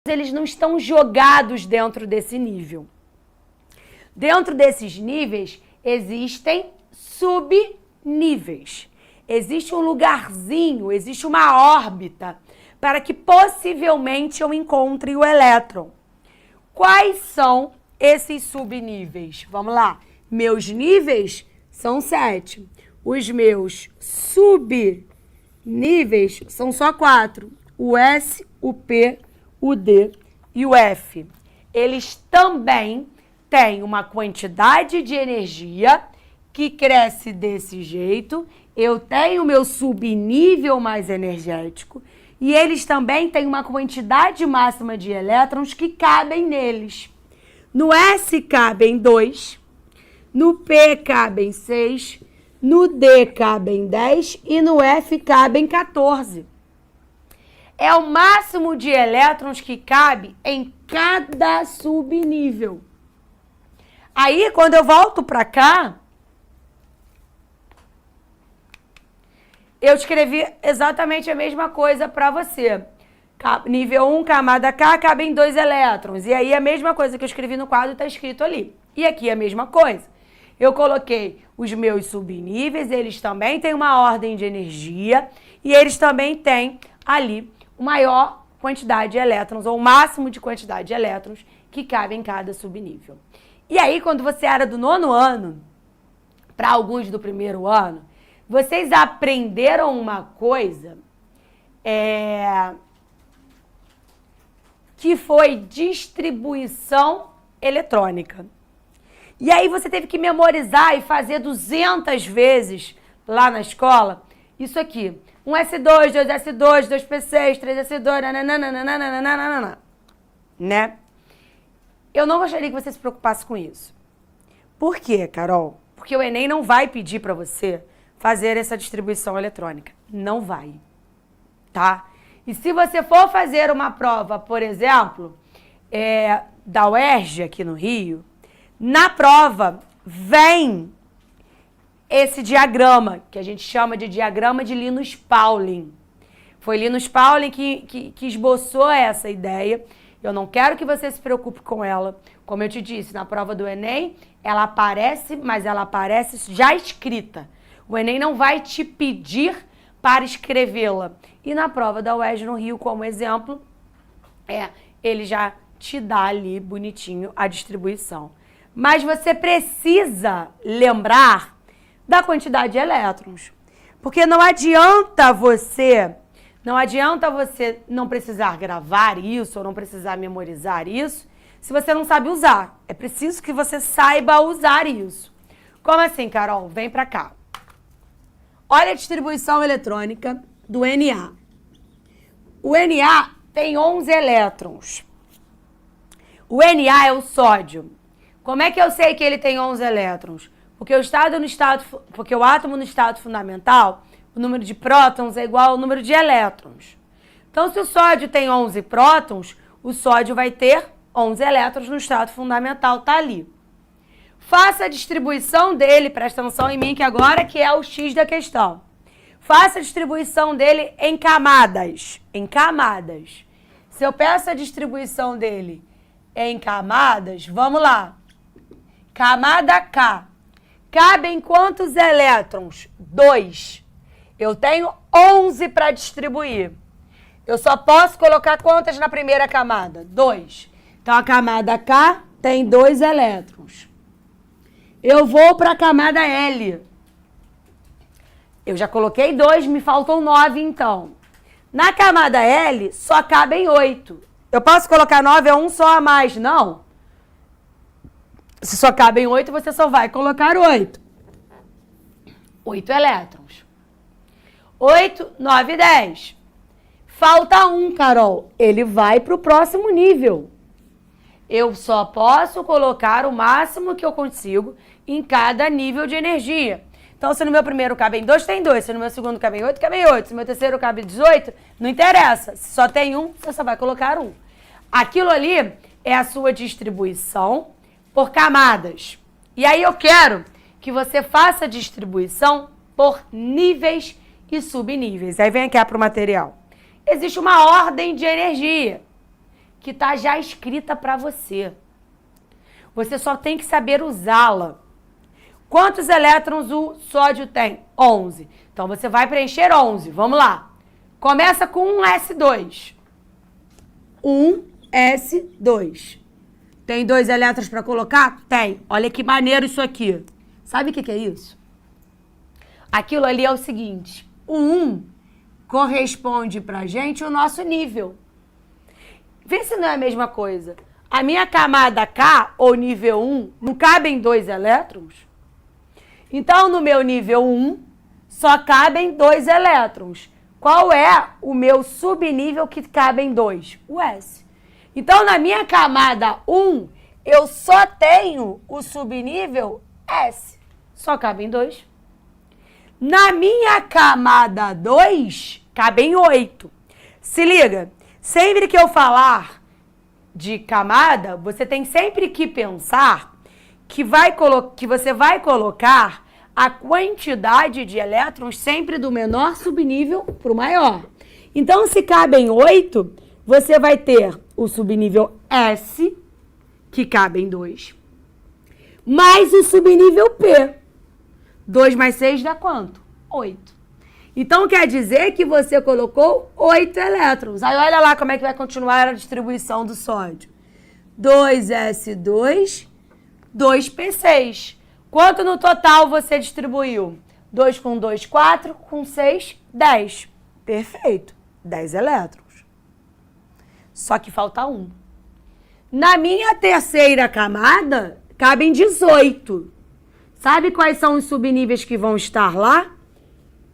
eles não estão jogados dentro desse nível. Dentro desses níveis existem subníveis. Existe um lugarzinho, existe uma órbita para que possivelmente eu encontre o elétron. Quais são esses subníveis? Vamos lá. Meus níveis são 7. Os meus subníveis são só 4. O S, o P, o D e o F. Eles também têm uma quantidade de energia que cresce desse jeito. Eu tenho o meu subnível mais energético e eles também têm uma quantidade máxima de elétrons que cabem neles. No S cabem 2, no P cabem 6, no D cabem 10 e no F cabem 14. É o máximo de elétrons que cabe em cada subnível. Aí, quando eu volto para cá, eu escrevi exatamente a mesma coisa para você. Nível 1, camada K, cabem 2 elétrons. E aí, a mesma coisa que eu escrevi no quadro está escrito ali. E aqui a mesma coisa. Eu coloquei os meus subníveis, eles também têm uma ordem de energia e eles também têm ali maior quantidade de elétrons, ou o máximo de quantidade de elétrons que cabe em cada subnível. E aí, quando você era do 9º ano, para alguns do 1º ano, vocês aprenderam uma coisa que foi distribuição eletrônica. E aí você teve que memorizar e fazer 200 vezes lá na escola isso aqui. 1S2, 2S2, 2P6, 3S2, nananana, né? Eu não gostaria que você se preocupasse com isso. Por quê, Carol? Porque o Enem não vai pedir para você fazer essa distribuição eletrônica. Não vai, tá? E se você for fazer uma prova, por exemplo, da UERJ aqui no Rio, na prova vem esse diagrama, que a gente chama de diagrama de Linus Pauling. Foi Linus Pauling que esboçou essa ideia. Eu não quero que você se preocupe com ela. Como eu te disse, na prova do Enem, ela aparece, mas ela aparece já escrita. O Enem não vai te pedir para escrevê-la. E na prova da UERJ no Rio, como exemplo, ele já te dá ali bonitinho a distribuição. Mas você precisa lembrar da quantidade de elétrons. Porque não adianta você não precisar gravar isso ou não precisar memorizar isso se você não sabe usar. É preciso que você saiba usar isso. Como assim, Carol? Vem pra cá. Olha a distribuição eletrônica do Na. O Na tem 11 elétrons. O Na é o sódio. Como é que eu sei que ele tem 11 elétrons? Porque o átomo no estado fundamental, o número de prótons é igual ao número de elétrons. Então, se o sódio tem 11 prótons, o sódio vai ter 11 elétrons no estado fundamental, tá ali. Faça a distribuição dele, presta atenção em mim que agora que é o X da questão. Faça a distribuição dele em camadas. Em camadas. Se eu peço a distribuição dele em camadas, vamos lá. Camada K. Cabem quantos elétrons? 2. Eu tenho 11 para distribuir. Eu só posso colocar quantas na primeira camada? 2. Então, a camada K tem 2 elétrons. Eu vou para a camada L. Eu já coloquei 2, me faltam 9, então. Na camada L, só cabem 8. Eu posso colocar 9, é um só a mais? Não. Se só cabem 8, você só vai colocar 8. 8 elétrons. 8, 9, 10. Falta 1, Carol. Ele vai para o próximo nível. Eu só posso colocar o máximo que eu consigo em cada nível de energia. Então, se no meu primeiro cabem 2, tem 2. Se no meu segundo cabem 8, cabem 8. Se no meu terceiro cabe 18, não interessa. Se só tem 1, você só vai colocar 1. Aquilo ali é a sua distribuição por camadas. E aí eu quero que você faça a distribuição por níveis e subníveis. Aí vem aqui para o material. Existe uma ordem de energia que está já escrita para você. Você só tem que saber usá-la. Quantos elétrons o sódio tem? 11. Então, você vai preencher 11. Vamos lá. Começa com um S2. Um S2. Tem 2 elétrons para colocar? Tem. Olha que maneiro isso aqui. Sabe o que é isso? Aquilo ali é o seguinte. O 1 corresponde pra gente o nosso nível. Vê se não é a mesma coisa. A minha camada K, ou nível 1, não cabem 2 elétrons? Então, no meu nível 1, só cabem 2 elétrons. Qual é o meu subnível que cabem 2? O S. Então, na minha camada 1, eu só tenho o subnível S. Só cabem 2. Na minha camada 2, cabem 8. Se liga, sempre que eu falar de camada, você tem sempre que pensar que você vai colocar a quantidade de elétrons sempre do menor subnível para o maior. Então, se cabem 8, você vai ter o subnível S, que cabem 2, mais o subnível P. 2 mais 6 dá quanto? 8. Então, quer dizer que você colocou 8 elétrons. Aí, olha lá como é que vai continuar a distribuição do sódio. 2S2, 2P6. Quanto no total você distribuiu? 2 com 2, 4, com 6, 10. Perfeito. 10 elétrons. Só que falta 1. Na minha terceira camada, cabem 18. Sabe quais são os subníveis que vão estar lá?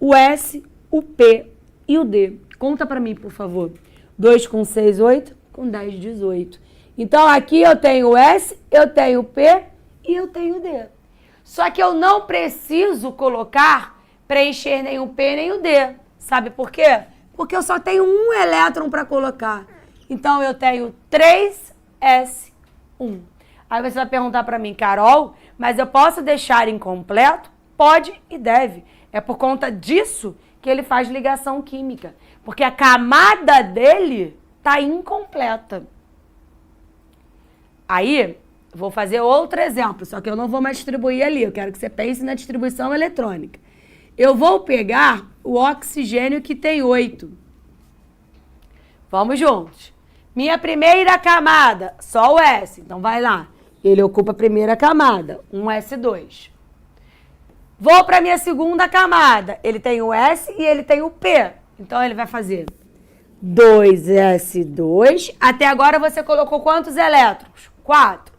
O S, o P e o D. Conta para mim, por favor. 2 com 6, 8, com 10, 18. Então, aqui eu tenho o S, eu tenho o P e eu tenho o D. Só que eu não preciso preencher nem o P nem o D. Sabe por quê? Porque eu só tenho um elétron para colocar. Então, eu tenho 3S1. Aí você vai perguntar para mim, Carol, mas eu posso deixar incompleto? Pode e deve. É por conta disso que ele faz ligação química. Porque a camada dele está incompleta. Aí, vou fazer outro exemplo, só que eu não vou mais distribuir ali. Eu quero que você pense na distribuição eletrônica. Eu vou pegar o oxigênio que tem 8. Vamos juntos. Minha primeira camada, só o S. Então, vai lá. Ele ocupa a primeira camada, um S2. Vou para a minha segunda camada. Ele tem o S e ele tem o P. Então, ele vai fazer 2S2. Até agora, você colocou quantos elétrons? 4.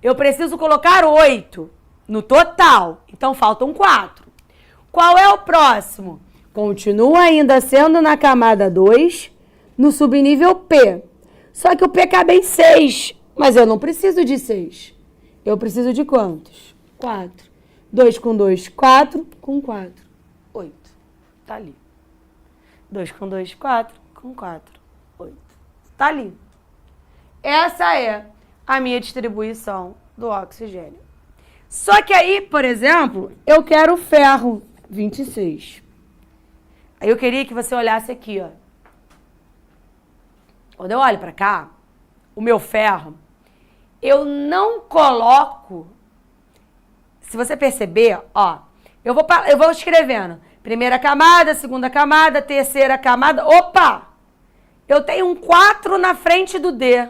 Eu preciso colocar 8 no total. Então, faltam 4. Qual é o próximo? Continua ainda sendo na camada 2, no subnível P. Só que o P cabe em 6. Mas eu não preciso de 6. Eu preciso de quantos? 4. 2 com 2, 4 com 4. 8. Tá ali. 2 com 2, 4 com 4. 8. Tá ali. Essa é a minha distribuição do oxigênio. Só que aí, por exemplo, eu quero ferro, 26. Aí eu queria que você olhasse aqui, ó. Quando eu olho para cá, o meu ferro, eu não coloco. Se você perceber, ó, eu vou escrevendo. Primeira camada, segunda camada, terceira camada. Opa! Eu tenho um 4 na frente do D.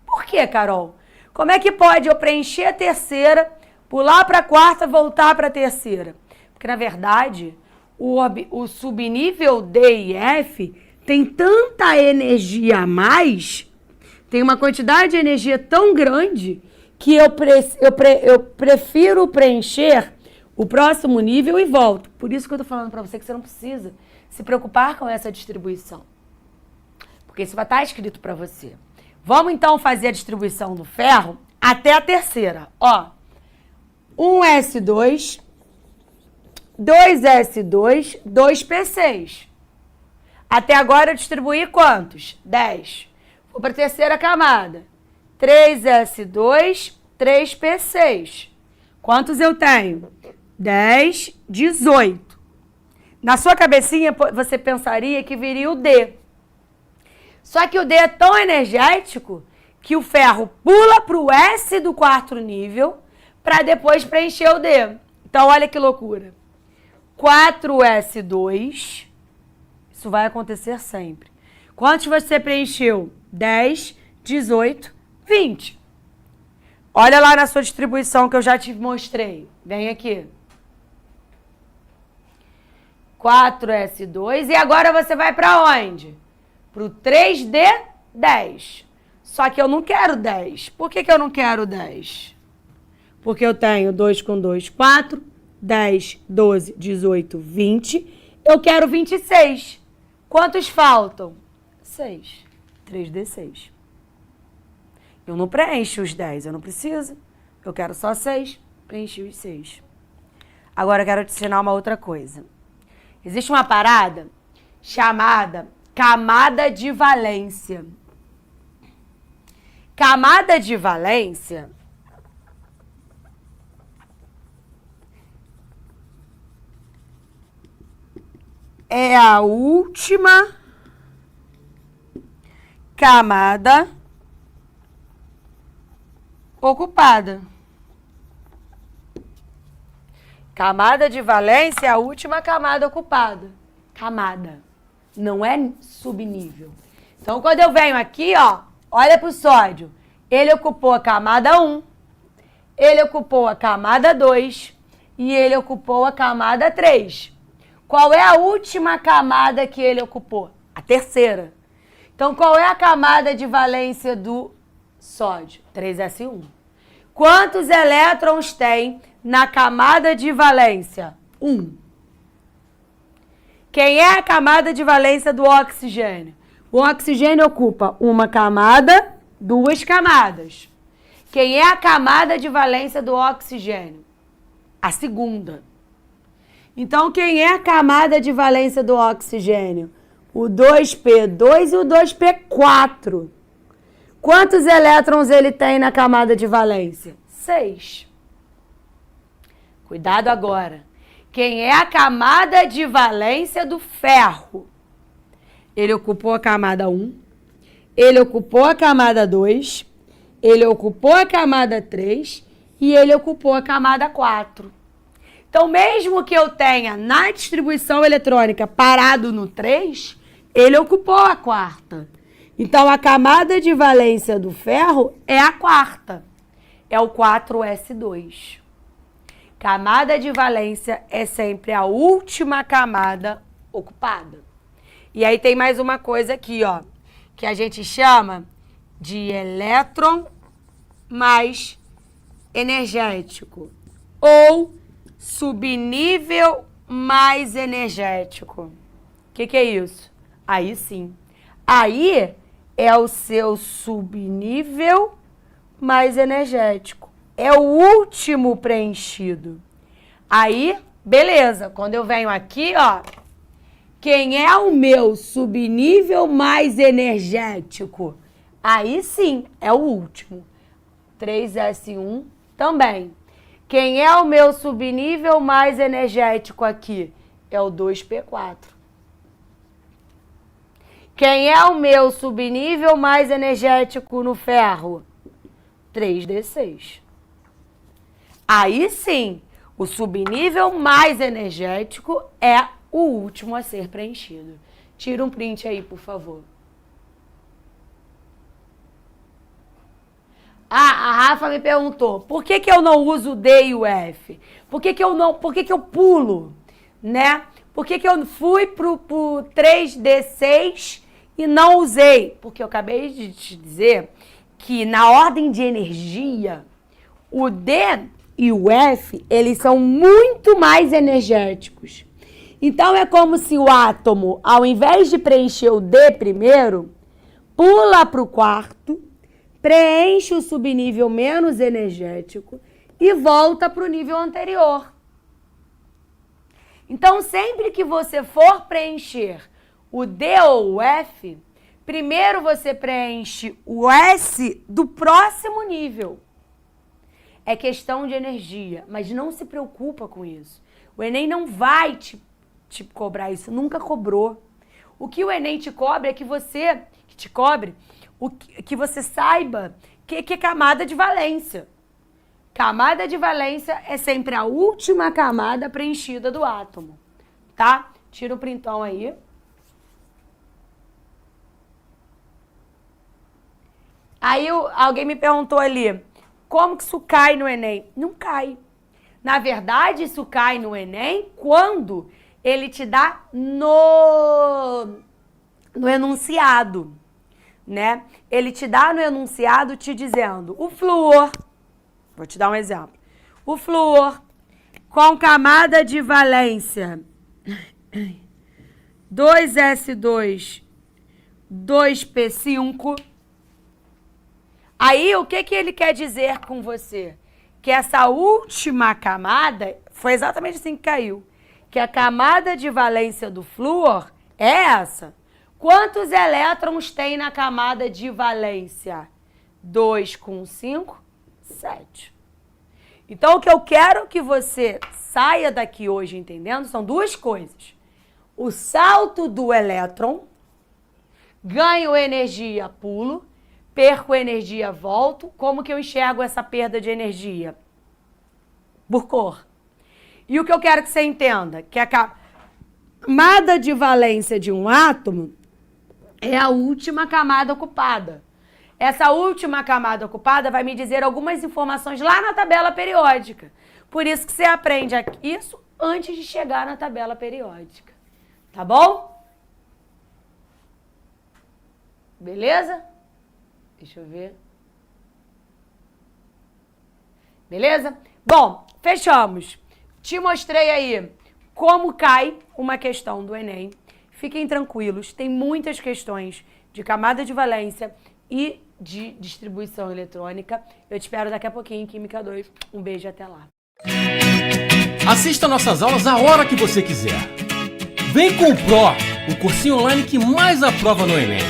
Por quê, Carol? Como é que pode eu preencher a terceira, pular para a quarta, voltar para a terceira? Porque, na verdade, o subnível D e F tem tanta energia a mais, tem uma quantidade de energia tão grande, que eu prefiro preencher o próximo nível e volto. Por isso que eu estou falando para você que você não precisa se preocupar com essa distribuição. Porque isso vai estar escrito para você. Vamos então fazer a distribuição do ferro até a terceira. Ó, 1S2, 2S2, 2P6. Até agora eu distribuí quantos? 10. Vou para a terceira camada. 3S2, 3P6. Quantos eu tenho? 10, 18. Na sua cabecinha você pensaria que viria o D. Só que o D é tão energético que o ferro pula para o S do quarto nível para depois preencher o D. Então, olha que loucura. 4S2, isso vai acontecer sempre. Quantos você preencheu? 10, 18, 20. Olha lá na sua distribuição que eu já te mostrei. Vem aqui. 4S2. E agora você vai para onde? Para o 3D10. Só que eu não quero 10. Por que eu não quero 10? Porque eu tenho 2 com 2, 4, 10, 12, 18, 20. Eu quero 26. Quantos faltam? 6. 3D6. Eu não preencho os 10, eu não preciso. Eu quero só 6, preenchi os 6. Agora eu quero te ensinar uma outra coisa. Existe uma parada chamada camada de valência. Camada de valência é a última camada ocupada. Camada de valência é a última camada ocupada. Camada. Não é subnível. Então, quando eu venho aqui, ó, olha pro sódio. Ele ocupou a camada 1, ele ocupou a camada 2 e ele ocupou a camada 3. Qual é a última camada que ele ocupou? A terceira. Então, qual é a camada de valência do sódio? 3S1. Quantos elétrons tem na camada de valência? 1. Quem é a camada de valência do oxigênio? O oxigênio ocupa uma camada, 2 camadas. Quem é a camada de valência do oxigênio? A segunda. Então, quem é a camada de valência do oxigênio? O 2P2 e o 2P4. Quantos elétrons ele tem na camada de valência? 6. Cuidado agora. Quem é a camada de valência do ferro? Ele ocupou a camada 1, ele ocupou a camada 2, ele ocupou a camada 3 e ele ocupou a camada 4. Então, mesmo que eu tenha na distribuição eletrônica parado no 3, ele ocupou a quarta. Então, a camada de valência do ferro é a quarta. É o 4S2. Camada de valência é sempre a última camada ocupada. E aí tem mais uma coisa aqui, ó, que a gente chama de elétron mais energético ou subnível mais energético. O que é isso? Aí sim. Aí é o seu subnível mais energético. É o último preenchido. Aí, beleza. Quando eu venho aqui, ó, quem é o meu subnível mais energético? Aí sim, é o último. 3S1 também. Quem é o meu subnível mais energético aqui? É o 2P4. Quem é o meu subnível mais energético no ferro? 3D6. Aí sim, o subnível mais energético é o último a ser preenchido. Tira um print aí, por favor. Ah, a Rafa me perguntou, por que eu não uso o D e o F? Por que eu pulo, né? Por que eu fui pro 3D6 e não usei? Porque eu acabei de te dizer que na ordem de energia, o D e o F, eles são muito mais energéticos. Então, é como se o átomo, ao invés de preencher o D primeiro, pula para o quarto, preenche o subnível menos energético e volta para o nível anterior. Então, sempre que você for preencher o D ou o F, primeiro você preenche o S do próximo nível. É questão de energia, mas não se preocupa com isso. O Enem não vai te cobrar isso, nunca cobrou. O que o Enem te cobra é que você que te cobre, que você saiba que é camada de valência. Camada de valência é sempre a última camada preenchida do átomo, tá? Tira o printão aí. Aí alguém me perguntou ali, como que isso cai no Enem? Não cai. Na verdade, isso cai no Enem quando ele te dá no enunciado, né? Ele te dá no enunciado te dizendo, o flúor, vou te dar um exemplo, o flúor com camada de valência 2S2, 2P5. Aí, o que ele quer dizer com você? Que essa última camada, foi exatamente assim que caiu, que a camada de valência do flúor é essa. Quantos elétrons tem na camada de valência? 2 com 5, 7. Então, o que eu quero que você saia daqui hoje entendendo são duas coisas. O salto do elétron, ganho energia, pulo, perco energia, volto. Como que eu enxergo essa perda de energia? Por cor. E o que eu quero que você entenda, que a camada de valência de um átomo é a última camada ocupada. Essa última camada ocupada vai me dizer algumas informações lá na tabela periódica. Por isso que você aprende isso antes de chegar na tabela periódica. Tá bom? Beleza? Deixa eu ver. Beleza? Bom, fechamos. Te mostrei aí como cai uma questão do Enem. Fiquem tranquilos, tem muitas questões de camada de valência e de distribuição eletrônica. Eu te espero daqui a pouquinho em Química 2. Um beijo e até lá. Assista nossas aulas a hora que você quiser. Vem com o Pro, o cursinho online que mais aprova no Enem.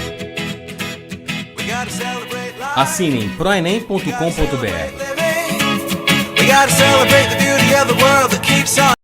Assine em proenem.com.br.